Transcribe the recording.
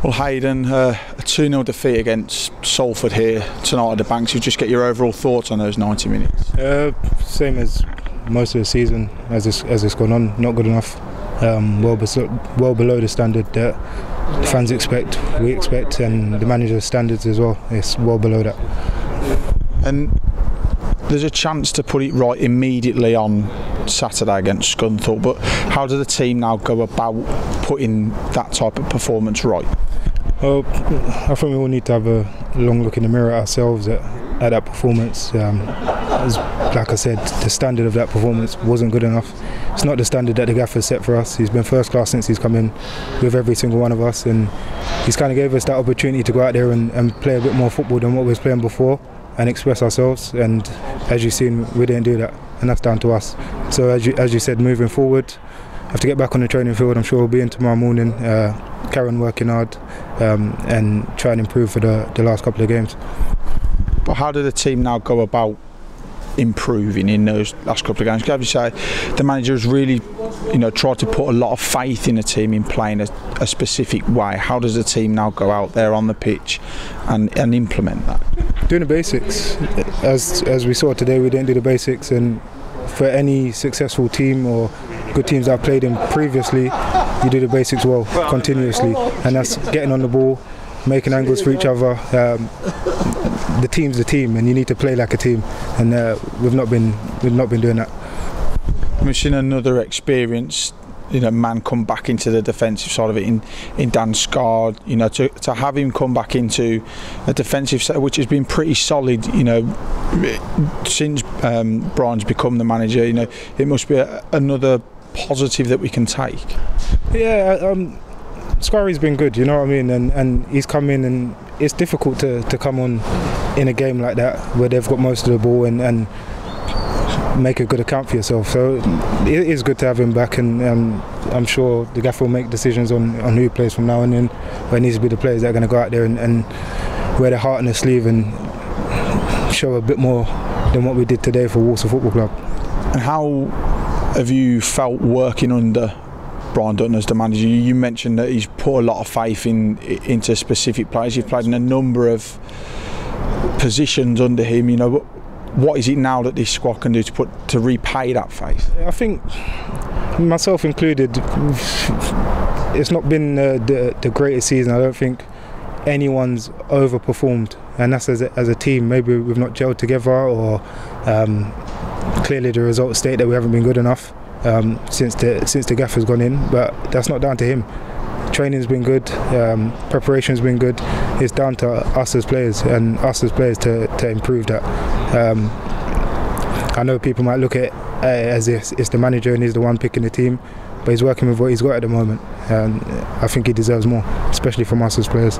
Well, Hayden, a 2-0 defeat against Salford here tonight at the Banks. You just get your overall thoughts on those 90 minutes. Same as most of the season, as it's gone on. Not good enough. Well below the standard that the fans expect, we expect, and the manager's standards as well. It's well below that. And there's a chance to put it right immediately on Saturday against Scunthorpe, but how does the team now go about putting that type of performance right? Well, I think we all need to have a long look in the mirror at ourselves at that performance. Like I said, the standard of that performance wasn't good enough. It's not the standard that the gaffer set for us. He's been first class since he's come in with every single one of us, and he's kind of gave us that opportunity to go out there and play a bit more football than what we was playing before and express ourselves, and as you've seen, we didn't do that, and that's down to us. So as you said, moving forward, have to get back on the training field. I'm sure we'll be in tomorrow morning, carry on working hard and try and improve for the last couple of games. But how did the team now go about improving in those last couple of games? Can you say the manager has really, tried to put a lot of faith in the team in playing a specific way? How does the team now go out there on the pitch and implement that? Doing the basics. As we saw today, we didn't do the basics, and for any successful team or good teams that I've played in previously, you do the basics well, continuously, and that's getting on the ball, making angles for each other. The team's the team, and you need to play like a team, and we've not been doing that. We've seen another experience, man come back into the defensive side of it in Dan Scard. To have him come back into a defensive set which has been pretty solid, since Brian's become the manager. It must be another positive that we can take. Yeah, Scarry's been good, you know what I mean, and he's come in, and it's difficult to come on in a game like that where they've got most of the ball and make a good account for yourself. So it is good to have him back, and I'm sure the gaffer will make decisions on who plays from now and then, but it needs to be the players that are going to go out there and wear their heart on their sleeve and show a bit more than what we did today for Walsall Football Club. And how have you felt working under Brian Dutton as the manager? You mentioned that he's put a lot of faith into specific players. You've played in a number of positions under him. What is it now that this squad can do to repay that faith? I think, myself included, it's not been the greatest season. I don't think anyone's overperformed, and that's as a team. Maybe we've not gelled together, or clearly the results state that we haven't been good enough since the gaffer's gone in, but that's not down to him. Training's been good, preparation's been good. It's down to us as players to improve that. I know people might look at it as if it's the manager and he's the one picking the team, but he's working with what he's got at the moment, and I think he deserves more, especially from us as players.